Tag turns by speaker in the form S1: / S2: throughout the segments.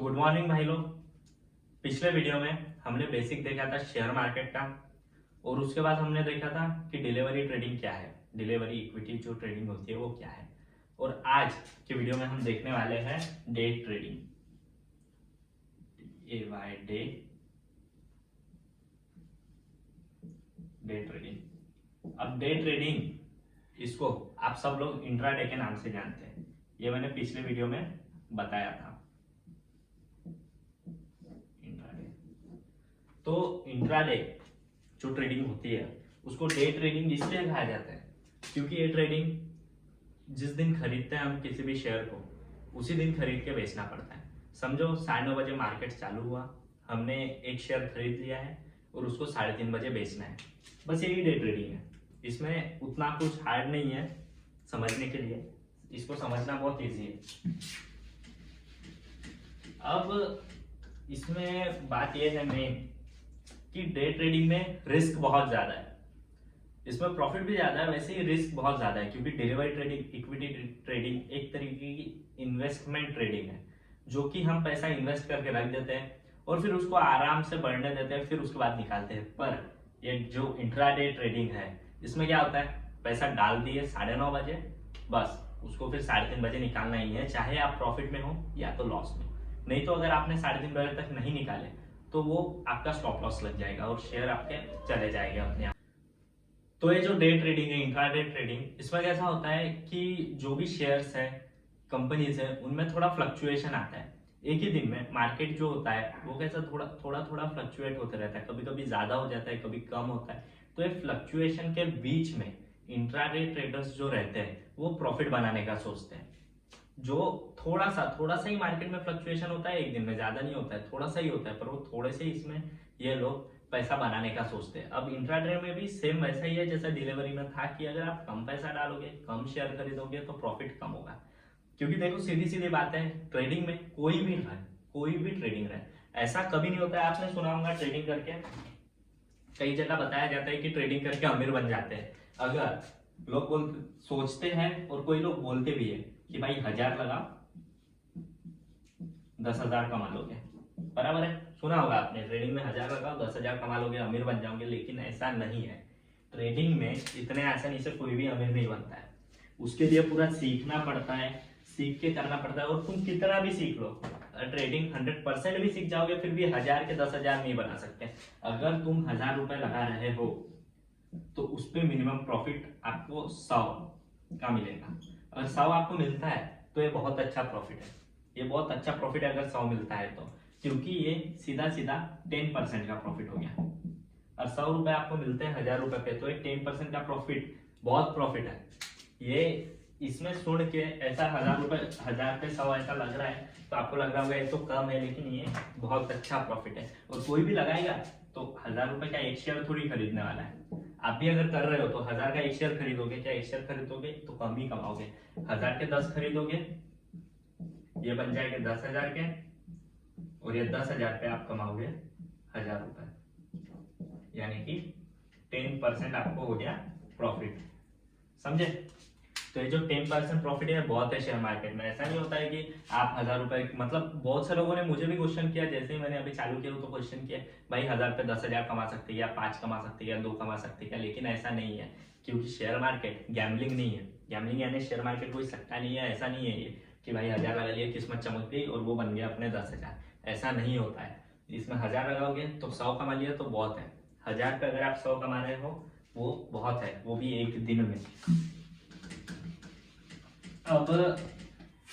S1: Good morning भाई लोग। पिछले वीडियो में हमने बेसिक देखा था शेयर मार्केट का, और उसके बाद हमने देखा था कि डिलीवरी ट्रेडिंग क्या है, डिलीवरी इक्विटी जो ट्रेडिंग होती है वो क्या है। और आज के वीडियो में हम देखने वाले हैं डे ट्रेडिंग, डे ट्रेडिंग। अब डे ट्रेडिंग इसको आप सब लोग इंट्राडे के नाम से जानते हैं, ये मैंने पिछले वीडियो में बताया था। तो इंट्राडे जो ट्रेडिंग होती है उसको डे ट्रेडिंग इसलिए कहा जाता है क्योंकि ये ट्रेडिंग जिस दिन खरीदते हैं हम किसी भी शेयर को, उसी दिन खरीद के बेचना पड़ता है। समझो 9:30 बजे मार्केट चालू हुआ, हमने एक शेयर खरीद लिया है और उसको 3:30 बजे बेचना है। बस यही डे ट्रेडिंग है। इसमें उतना कुछ हार्ड नहीं है समझने के लिए, इसको समझना बहुत ईजी है। अब इसमें बात यह है मेन कि डे ट्रेडिंग में रिस्क बहुत ज्यादा है, इसमें प्रॉफिट भी ज्यादा है, वैसे ही रिस्क बहुत ज्यादा है क्योंकि डिलीवरी ट्रेडिंग, इक्विटी ट्रेडिंग एक तरीके की इन्वेस्टमेंट ट्रेडिंग है, जो कि हम पैसा इन्वेस्ट करके रख देते हैं और फिर उसको आराम से बढ़ने देते हैं, फिर उसके बाद निकालते हैं। पर ये जो इंट्राडे ट्रेडिंग है इसमें क्या होता है, पैसा डाल दिए 9:30 बजे, बस उसको फिर 3:30 बजे निकालना ही है, चाहे आप प्रॉफिट में हो या तो लॉस में। नहीं तो अगर आपने 3:30 बजे तक नहीं निकाले तो वो आपका स्टॉप लॉस लग जाएगा और शेयर आपके चले जाएंगे अपने आप। तो ये जो डे ट्रेडिंग है, इंट्राडे ट्रेडिंग, इसमें कैसा होता है कि जो भी शेयर्स है, कंपनीज है, उनमें थोड़ा फ्लक्चुएशन आता है। एक ही दिन में मार्केट जो होता है वो कैसा थोड़ा थोड़ा थोड़ा फ्लक्चुएट होते रहता है, कभी कभी ज्यादा हो जाता है, कभी कम होता है। तो ये फ्लक्चुएशन के बीच में इंट्राडे ट्रेडर्स जो रहते हैं वो प्रॉफिट बनाने का सोचते हैं। जो थोड़ा सा ही मार्केट में फ्लक्चुएशन होता है, एक दिन में ज्यादा नहीं होता है, थोड़ा सा ही होता है, पर वो थोड़े से इसमें ये लोग पैसा बनाने का सोचते हैं। अब इंट्राडे में भी सेम वैसा ही है जैसा डिलीवरी में था कि अगर आप कम पैसा डालोगे, कम शेयर खरीदोगे तो प्रॉफिट कम होगा। क्योंकि देखो सीधी सीधी बात है, ट्रेडिंग में कोई भी ट्रेडिंग रहे, ऐसा कभी नहीं होता है। आपने सुना होगा ट्रेडिंग करके कई जगह बताया जाता है कि ट्रेडिंग करके अमीर बन जाते हैं। अगर लोग सोचते हैं और कोई लोग बोलते भी है कि भाई 1000 लगाओ 10,000 कमा लोगे, बराबर है, सुना होगा आपने, ट्रेडिंग में 1000 लगाओ 10,000 कमा लोगे, अमीर बन जाओगे। लेकिन ऐसा नहीं है, ट्रेडिंग में इतने आसानी से कोई भी अमीर नहीं बनता है। उसके लिए पूरा सीखना पड़ता है, सीख के करना पड़ता है। और तुम कितना भी सीख लो, ट्रेडिंग 100% भी सीख जाओगे फिर भी 1000 के 10,000 नहीं बना सकते। अगर तुम 1000 रुपए लगा रहे हो तो उस पर मिनिमम प्रॉफिट आपको 100 का मिलेगा। अगर 100 आपको मिलता है तो ये बहुत अच्छा प्रॉफिट है, ये बहुत अच्छा प्रॉफिट है अगर 100 मिलता है तो, क्योंकि ये सीधा सीधा 10% का प्रॉफिट हो गया। और 100 रुपए आपको मिलते हैं 1000 रुपए पे, तो ये 10% का प्रॉफिट बहुत प्रॉफिट है। ये इसमें सुन के ऐसा 1000 रुपए, 1000 पे 100 ऐसा लग रहा है तो आपको लग रहा होगा ये तो कम है, लेकिन ये बहुत अच्छा प्रॉफिट है। और कोई भी लगाएगा तो 1000 रुपए का एक शेयर थोड़ी खरीदने वाला है। आप भी अगर कर रहे हो तो 1000 का एक शेयर खरीदोगे, क्या एक शेयर खरीदोगे तो कम ही कमाओगे। 1000 के 10 खरीदोगे, ये बन जाएंगे 10,000 के, और ये 10,000 पे आप कमाओगे 1000 रुपए, यानी कि 10% आपको हो गया प्रॉफिट, समझे। तो ये जो 10% प्रॉफिट है बहुत है शेयर मार्केट में। ऐसा नहीं होता है कि आप 1000 रुपए, मतलब बहुत से लोगों ने मुझे भी क्वेश्चन किया, जैसे ही मैंने अभी चालू किया तो क्वेश्चन किया भाई 1000 पे 10,000 कमा सकते हैं या 5 कमा सकते हैं या 2 कमा सकते हैं क्या। लेकिन ऐसा नहीं है, क्योंकि शेयर मार्केट गैम्बलिंग नहीं है। गैम्बलिंग यानी शेयर मार्केट कोई सट्टा नहीं है, ऐसा नहीं है ये कि भाई 1000 लगा लिया, किस्मत चमक गई और वो बन गया अपने 10,000, ऐसा नहीं होता है। इसमें 1000 लगाओगे तो 100 कमा लिया तो बहुत है। 1000 पे अगर आप 100 कमा रहे हो वो बहुत है, वो भी एक दिन में। अब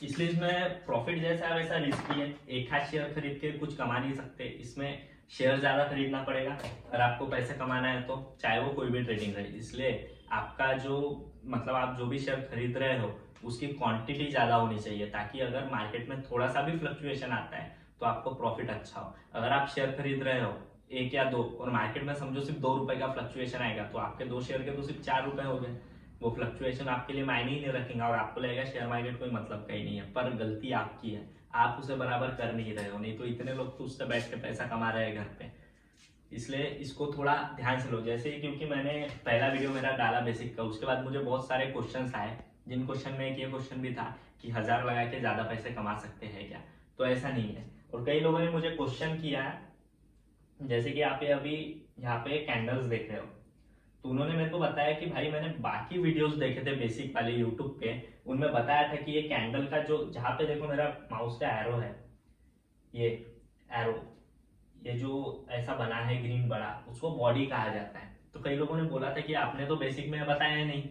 S1: इसलिए इसमें प्रॉफिट जैसा है वैसा रिस्क भी है। एक हाथ शेयर खरीद के कुछ कमा नहीं सकते, इसमें शेयर ज्यादा खरीदना पड़ेगा अगर आपको पैसे कमाना है तो, चाहे वो कोई भी ट्रेडिंग रहे। इसलिए आपका जो, मतलब आप जो भी शेयर खरीद रहे हो उसकी क्वांटिटी ज्यादा होनी चाहिए, ताकि अगर मार्केट में थोड़ा सा भी फ्लक्चुएशन आता है तो आपको प्रॉफिट अच्छा हो। अगर आप शेयर खरीद रहे हो 1 या 2 और मार्केट में समझो सिर्फ 2 रुपए का फ्लक्चुएशन आएगा, तो आपके 2 शेयर के तो सिर्फ 4 रुपए हो गए। वो फ्लक्चुएशन आपके लिए मायने ही नहीं रखेगा और आपको लगेगा शेयर मार्केट कोई मतलब का ही नहीं है। पर गलती आपकी है, आप उसे बराबर कर नहीं रहे हो, नहीं तो इतने लोग तो उससे बैठ के पैसा कमा रहे हैं घर पे। इसलिए इसको थोड़ा ध्यान से लो। जैसे क्योंकि मैंने पहला वीडियो मेरा डाला बेसिक का, उसके बाद मुझे बहुत सारे क्वेश्चंस आए, जिन क्वेश्चन में एक ये क्वेश्चन भी था कि 1000 लगा के ज्यादा पैसे कमा सकते हैं क्या। तो ऐसा नहीं है, और कई लोगों ने मुझे क्वेश्चन किया है, जैसे कि आप ये अभी यहाँ पे कैंडल्स देख रहे हो, तो उन्होंने मेरे को बताया कि भाई मैंने बाकी वीडियोस देखे थे बेसिक वाले यूट्यूब पे, उनमें बताया था कि ये कैंडल का जो जहाँ पे देखो मेरा माउस का एरो है, ये एरो, ये जो ऐसा बना है ग्रीन बड़ा, उसको बॉडी कहा जाता है। तो कई लोगों ने बोला था कि आपने तो बेसिक में बताया नहीं।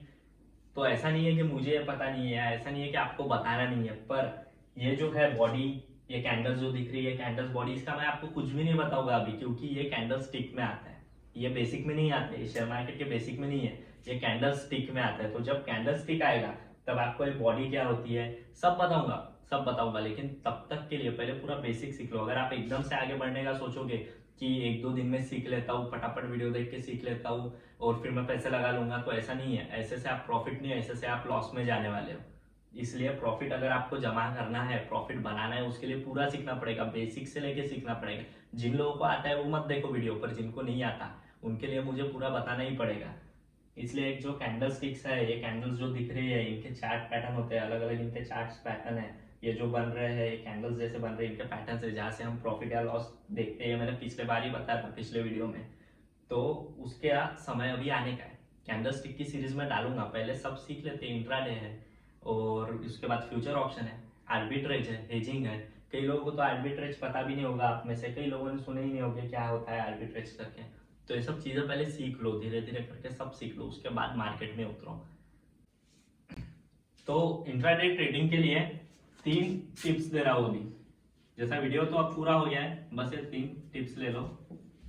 S1: तो ऐसा नहीं है कि मुझे पता नहीं है, ऐसा नहीं है कि आपको बताना नहीं है, पर ये जो है बॉडी, ये कैंडल्स जो दिख रही है कैंडल्स बॉडी, इसका मैं आपको कुछ भी नहीं बताऊंगा अभी, क्योंकि ये कैंडल स्टिक में आता है, ये बेसिक में नहीं आते, ये शेयर मार्केट के बेसिक में नहीं है, ये कैंडल स्टिक में आता है। तो जब कैंडल स्टिक आएगा तब आपको ये बॉडी क्या होती है सब बताऊंगा, सब बताऊंगा। लेकिन तब तक के लिए पहले पूरा बेसिक सीख लो। अगर आप एकदम से आगे बढ़ने का सोचोगे कि एक दो दिन में सीख लेता हूँ, फटाफट वीडियो देख के सीख लेता हूँ और फिर मैं पैसे लगा लूंगा, तो ऐसा नहीं है। ऐसे से आप प्रॉफिट नहीं, ऐसे से आप लॉस में जाने वाले हो। इसलिए प्रॉफिट अगर आपको जमा करना है, प्रॉफिट बनाना है, उसके लिए पूरा सीखना पड़ेगा, बेसिक से लेके सीखना पड़ेगा। जिन लोगों को आता है वो मत देखो वीडियो पर, जिनको नहीं आता उनके लिए मुझे पूरा बताना ही पड़ेगा। इसलिए एक जो कैंडल स्टिक्स है, ये कैंडल्स जो दिख रही है, इनके चार्ट पैटर्न होते हैं, अलग अलग इनके चार्ट पैटर्न है। ये जो बन रहे हैं कैंडल्स जैसे बन रहे हैं, इनके पैटर्न है जहाँ से हम प्रॉफिट या लॉस देखते हैं। मैंने पिछले बार ही बताया था, पिछले वीडियो में। तो उसके समय अभी आने का है, कैंडल स्टिक की सीरीज में डालूंगा। पहले सब सीख लेते हैं, इंट्राडे है और उसके बाद फ्यूचर ऑप्शन है, आर्बिट्रेज है, हेजिंग है। कई लोगों को तो आर्बिट्रेज पता भी नहीं होगा, आप में से कई लोगों ने सुने ही नहीं होंगे क्या होता है आर्बिट्रेज करके। तो ये सब चीजें पहले सीख लो, धीरे धीरे करके सब सीख लो, उसके बाद मार्केट में उतरो। तो इंट्राडे ट्रेडिंग के लिए 3 टिप्स दे रहा हूँ अभी। जैसा वीडियो तो अब पूरा हो गया है, बस ये 3 टिप्स ले लो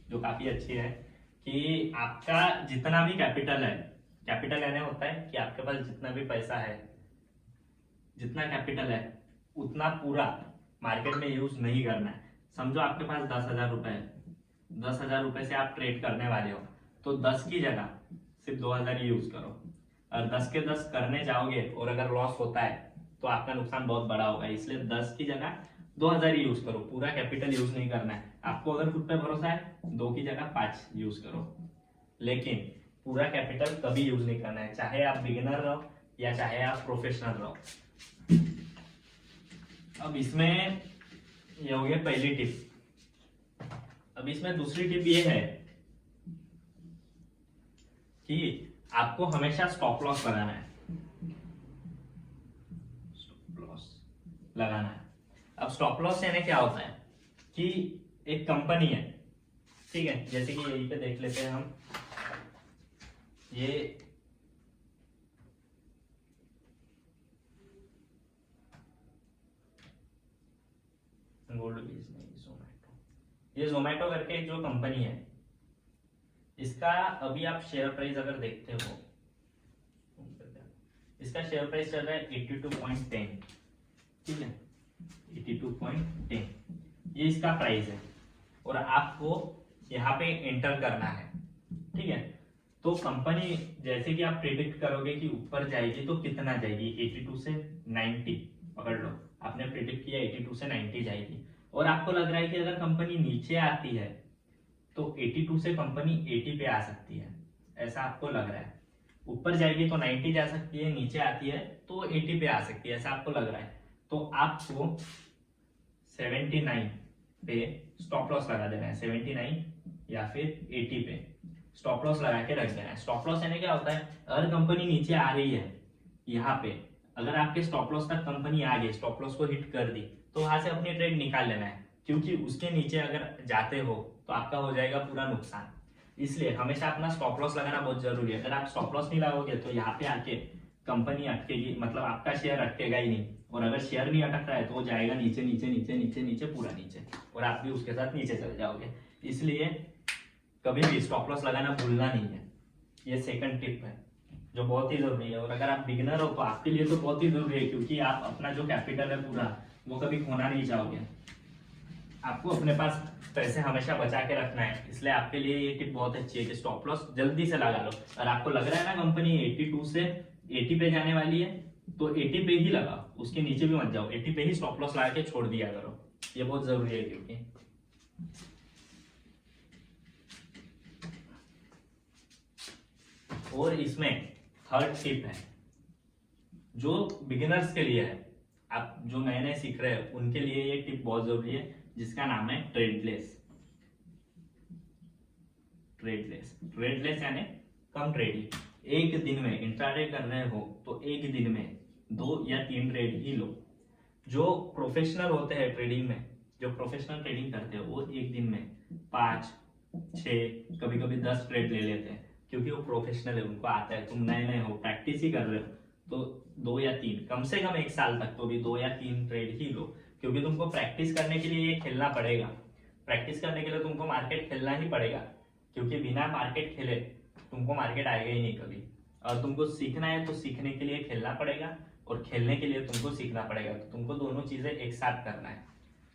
S1: जो काफी अच्छी है। कि आपका जितना भी कैपिटल है, कैपिटल यानी होता है कि आपके पास जितना भी पैसा है, जितना कैपिटल है उतना पूरा मार्केट में यूज नहीं करना है। समझो आपके पास 10,000 रुपए है, 10,000 रुपए से आप ट्रेड करने वाले हो, तो 10 की जगह सिर्फ 2,000 ही यूज करो। और 10 के 10 करने जाओगे और अगर लॉस होता है तो आपका नुकसान बहुत बड़ा होगा। इसलिए 10 की जगह 2,000 ही यूज करो, पूरा कैपिटल यूज नहीं करना है। आपको अगर खुद पे भरोसा है 2 की जगह 5 यूज करो, लेकिन पूरा कैपिटल कभी यूज नहीं करना है, चाहे आप बिगिनर रहो या चाहे आप प्रोफेशनल रहो। अब इसमें ये हो गया पहली टिप। अब इसमें दूसरी टिप ये है कि आपको हमेशा स्टॉप लॉस लगाना है, स्टॉप लॉस लगाना है। अब स्टॉप लॉस यानी क्या होता है कि एक कंपनी है, ठीक है, जैसे कि यहीं पे देख लेते हैं हम, ये गोल्ड बीज नहीं, जोमेटो, ये जोमेटो करके जो कंपनी है, इसका अभी आप शेयर प्राइस अगर देखते हो, इसका शेयर प्राइस चल रहा है 82.10, ठीक है, 82.10 ये इसका प्राइस है। और आपको यहाँ पे एंटर करना है, ठीक है। तो कंपनी जैसे कि आप प्रिडिक्ट करोगे कि ऊपर जाएगी तो कितना जाएगी, 82 से 90 पकड़ लो, आपने प्रिडिक्ट किया 82 से 90 जाएगी। और आपको लग रहा है कि अगर कंपनी नीचे आती है तो 82 से कंपनी 80 पे आ सकती है, ऐसा आपको लग रहा है। ऊपर जाएगी तो 90 जा सकती है, नीचे आती है तो 80 पे आ सकती है, ऐसा आपको लग रहा है। तो आपको 79 पे स्टॉप लॉस लगा देना है, 79 या फिर 80 पे स्टॉप लॉस लगा के रख देना है। स्टॉप लॉस यानी क्या होता है, अगर कंपनी नीचे आ रही है यहाँ पे, अगर आपके स्टॉप लॉस तक कंपनी आ गई, स्टॉप लॉस को हिट कर दी, तो वहां से अपनी ट्रेड निकाल लेना है, क्योंकि उसके नीचे अगर जाते हो तो आपका हो जाएगा पूरा नुकसान। इसलिए हमेशा अपना स्टॉप लॉस लगाना बहुत जरूरी है। अगर आप स्टॉप लॉस नहीं लगाओगे तो यहाँ पे आके कंपनी अटकेगी, मतलब आपका शेयर अटकेगा ही नहीं। और अगर शेयर नहीं अटक रहा है तो वो जाएगा नीचे नीचे नीचे नीचे नीचे पूरा नीचे, और आप भी उसके साथ नीचे चले जाओगे। इसलिए कभी भी स्टॉप लॉस लगाना भूलना नहीं है। ये सेकंड टिप है जो बहुत ही जरूरी है। और अगर आप बिगिनर हो तो आपके लिए तो बहुत ही जरूरी है, क्योंकि आप अपना जो कैपिटल है पूरा वो कभी खोना नहीं चाहोगे। आपको अपने पास पैसे हमेशा बचा के रखना है, इसलिए आपके लिए ये टिप बहुत अच्छी है कि स्टॉप लॉस जल्दी से लगा लो। और आपको लग रहा है ना कंपनी 82 से 80 पे जाने वाली है, तो 80 पे ही लगाओ, उसके नीचे भी मत जाओ, 80 पे ही स्टॉप लॉस लगा के छोड़ दिया करो, ये बहुत जरूरी है। क्योंकि और इसमें थर्ड टिप है जो बिगिनर्स के लिए है, आप जो नए नए सीख रहे हैं उनके लिए ये टिप बहुत जरूरी है जिसका नाम है ट्रेडलेस। ट्रेडलेस यानी कम ट्रेडिंग। एक दिन में इंट्राडे कर रहे हो तो एक दिन में 2 या 3 ट्रेड ही लो। जो प्रोफेशनल होते हैं ट्रेडिंग में, जो प्रोफेशनल ट्रेडिंग करते हैं वो एक दिन में 5, 6, कभी कभी 10 ट्रेड ले लेते हैं, क्योंकि वो प्रोफेशनल है, उनको आता है। तुम नए नए हो, प्रैक्टिस ही कर रहे हो, तो 2 या 3, कम से कम 1 साल तक तो भी 2 या 3 ट्रेड ही लो, क्योंकि तुमको प्रैक्टिस करने के लिए ये खेलना पड़ेगा। प्रैक्टिस करने के लिए तुमको मार्केट खेलना ही पड़ेगा, क्योंकि बिना मार्केट खेले तुमको मार्केट आएगा ही नहीं कभी। और तुमको सीखना है तो सीखने के लिए खेलना पड़ेगा, और खेलने के लिए तुमको सीखना पड़ेगा। तो तुमको दोनों चीजें एक साथ करना है।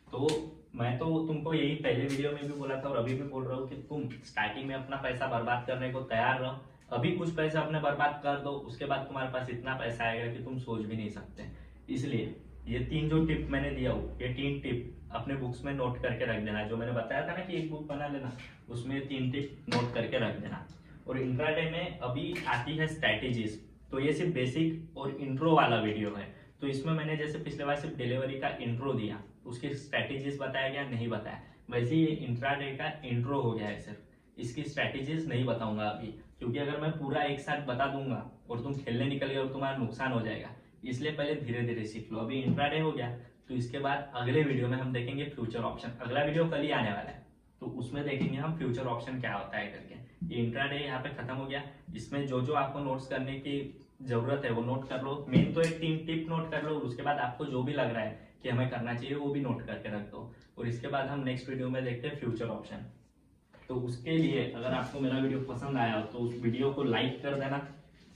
S1: तो मैं तो तुमको यही पहले वीडियो में भी बोला था और अभी भी बोल रहा हूँ कि तुम स्टार्टिंग में अपना पैसा बर्बाद करने को तैयार रहो। अभी कुछ पैसा अपने बर्बाद कर दो, उसके बाद तुम्हारे पास इतना पैसा आएगा कि तुम सोच भी नहीं सकते। इसलिए ये 3 जो टिप मैंने दिया हो, ये 3 टिप अपने बुक्स में नोट करके रख देना। जो मैंने बताया था ना कि एक बुक बना लेना, उसमें 3 टिप नोट करके रख देना। और इंट्राडे में अभी आती है स्ट्रैटेजीज, तो ये सिर्फ बेसिक और इंट्रो वाला वीडियो है। तो इसमें मैंने जैसे पिछले बार सिर्फ डिलीवरी का इंट्रो दिया, उसकी स्ट्रैटेजीज बताया गया, नहीं बताया, वैसे ही ये इंट्राडे का इंट्रो हो गया है। सिर्फ इसकी स्ट्रैटेजीज नहीं बताऊंगा अभी, क्योंकि अगर मैं पूरा एक साथ बता दूंगा और तुम खेलने निकल गए और तुम्हारा नुकसान हो जाएगा। इसलिए पहले धीरे धीरे सीख लो। अभी इंट्राडे हो गया, तो इसके बाद अगले वीडियो में हम देखेंगे फ्यूचर ऑप्शन। अगला वीडियो कल ही आने वाला है, तो उसमें देखेंगे हम फ्यूचर ऑप्शन क्या होता है करके। ये इंट्राडे यहाँ पे खत्म हो गया। इसमें जो जो आपको नोट्स करने की जरूरत है वो नोट कर लो। मेन तो एक 3 टिप नोट कर लो, उसके बाद आपको जो भी लग रहा है कि हमें करना चाहिए वो भी नोट करके रख दो। और इसके बाद हम नेक्स्ट वीडियो में देखते हैं फ्यूचर ऑप्शन। तो उसके लिए अगर आपको मेरा वीडियो पसंद आया हो तो उस वीडियो को लाइक कर देना,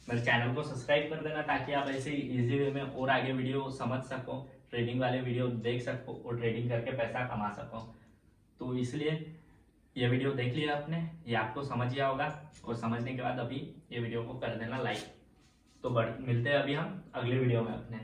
S1: मेरे चैनल को सब्सक्राइब कर देना, ताकि आप ऐसे ही इजी वे में और आगे वीडियो समझ सको, ट्रेडिंग वाले वीडियो देख सको और ट्रेडिंग करके पैसा कमा सको। तो इसलिए ये वीडियो देख लिया आपने, ये आपको समझ गया होगा, और समझने के बाद अभी ये वीडियो को कर देना लाइक। तो मिलते हैं अभी हम अगले वीडियो में अपने।